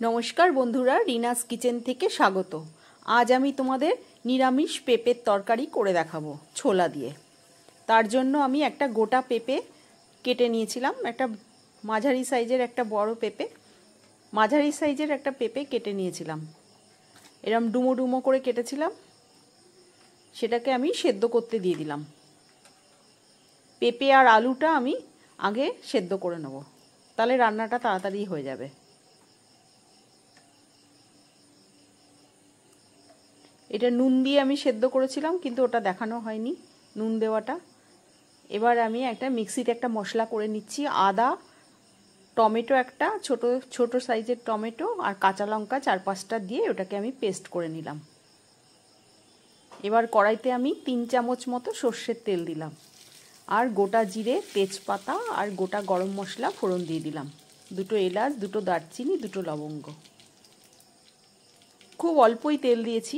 নমস্কার বন্ধুরা, রিনাস কিচেন থেকে স্বাগত। আজ আমি তোমাদের নিরামিষ পেঁপের তরকারি করে দেখাবো ছোলা দিয়ে। তার জন্য আমি একটা গোটা পেঁপে কেটে নিয়েছিলাম, একটা মাঝারি সাইজের একটা বড় পেঁপে, মাঝারি সাইজের একটা পেঁপে কেটে নিয়েছিলাম। এরম ডুমো ডুমো করে কেটেছিলাম, সেটাকে আমি সেদ্ধ করতে দিয়ে দিলাম। পেঁপে আর আলুটা আমি আগে সেদ্ধ করে নেব, তাহলে রান্নাটা তাড়াতাড়ি হয়ে যাবে। এটা নুন দিয়ে আমি সেদ্ধ করেছিলাম, কিন্তু ওটা দেখানো হয়নি নুন দেওয়াটা। এবার আমি একটা মিক্সিতে একটা মশলা করে নিচ্ছি। আদা, টমেটো, একটা ছোট ছোট সাইজের টমেটো আর কাঁচা লঙ্কা 4-5টা দিয়ে ওটাকে আমি পেস্ট করে নিলাম। এবার কড়াইতে আমি 3 চামচ মতো সর্ষের তেল দিলাম, আর গোটা জিরে, তেজপাতা আর গোটা গরম মশলা ফোড়ন দিয়ে দিলাম। 2টো এলাচ, 2টো দারচিনি, 2টো লবঙ্গ। খুব অল্পই তেল দিয়েছি।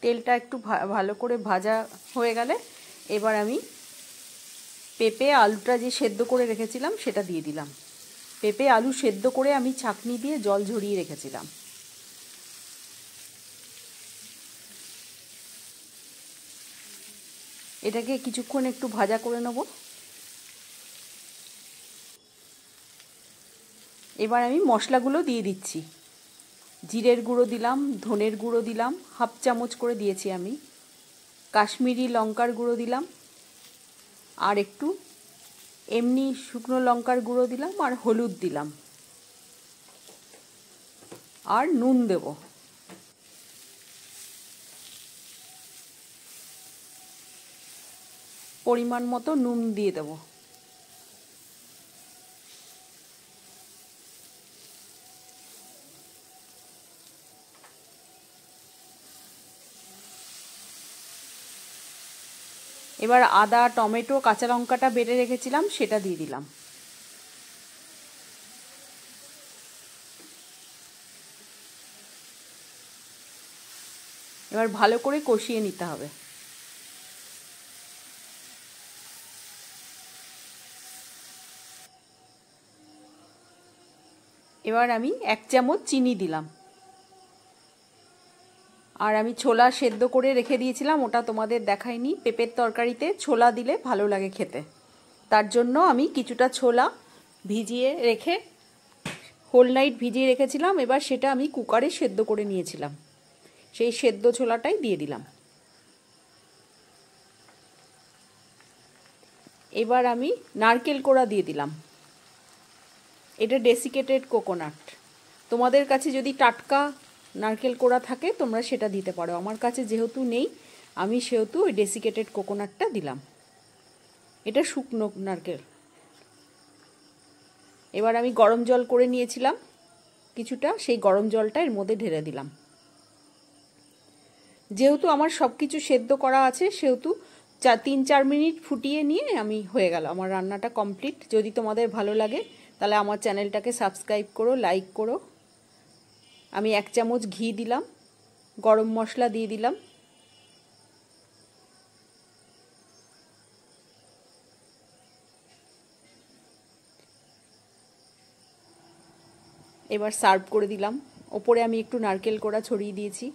তেলটা একটু ভালো করে ভাজা হয়ে গেলে এবার আমি পেঁপে আলুটা যে সেদ্ধ করে রেখেছিলাম সেটা দিয়ে দিলাম। পেঁপে আলু সেদ্ধ করে আমি ছাঁকনি দিয়ে জল ঝরিয়ে রেখেছিলাম। এটাকে কিছুক্ষণ একটু ভাজা করে নেব। এবার আমি মশলাগুলো দিয়ে দিচ্ছি। জিরের গুঁড়ো দিলাম, ধনের গুঁড়ো দিলাম, 1/2 চামচ করে দিয়েছি আমি। কাশ্মীরি লঙ্কার গুঁড়ো দিলাম, আর একটু এমনি শুকনো লঙ্কার গুঁড়ো দিলাম, আর হলুদ দিলাম, আর নুন দেব। পরিমাণ মতো নুন দিয়ে দেব। এবার আদা, টমেটো, কাঁচা লঙ্কাটা বেটে রেখেছিলাম সেটা দিয়ে দিলাম। এবার ভালো করে কষিয়ে নিতে হবে। এবার আমি 1 চামচ চিনি দিলাম। আর আমি ছোলা সেদ্ধ করে রেখে দিয়েছিলাম, ওটা তোমাদের দেখাইনি। পেঁপের তরকারিতে ছোলা দিলে ভালো লাগে খেতে, তার জন্য আমি কিছুটা ছোলা ভিজিয়ে রেখে হোল নাইট ভিজিয়ে রেখেছিলাম। এবার সেটা আমি কুকারে সেদ্ধ করে নিয়েছিলাম, সেই সেদ্ধ ছোলাটাই দিয়ে দিলাম। এবার আমি নারকেল কোড়া দিয়ে দিলাম। এটা ডেসিকেটেড কোকোনাট। তোমাদের কাছে যদি টাটকা নারকেল কোড়া থাকে তোমরা সেটা দিতে পারো। আমার কাছে যেহেতু নেই, আমি সেহেতু ওই ডেসিকেটেড কোকোনাটটা দিলাম। এটা শুকনো নারকেল। এবার আমি গরম জল করে নিয়েছিলাম কিছুটা, সেই গরম জলটা এর মধ্যে ঢেলে দিলাম। যেহেতু আমার সব কিছু সেদ্ধ করা আছে, সেহেতু 3-4 মিনিট ফুটিয়ে নিয়ে আমি হয়ে গেল, আমার রান্নাটা কমপ্লিট। যদি তোমাদের ভালো লাগে তাহলে আমার চ্যানেলটাকে সাবস্ক্রাইব করো, লাইক করো। আমি 1 চামচ ঘি দিলাম, গরম মশলা দিয়ে দিলাম। এবার সার্ভ করে দিলাম। ওপরে আমি একটু নারকেল কোড়া ছড়িয়ে দিয়েছি।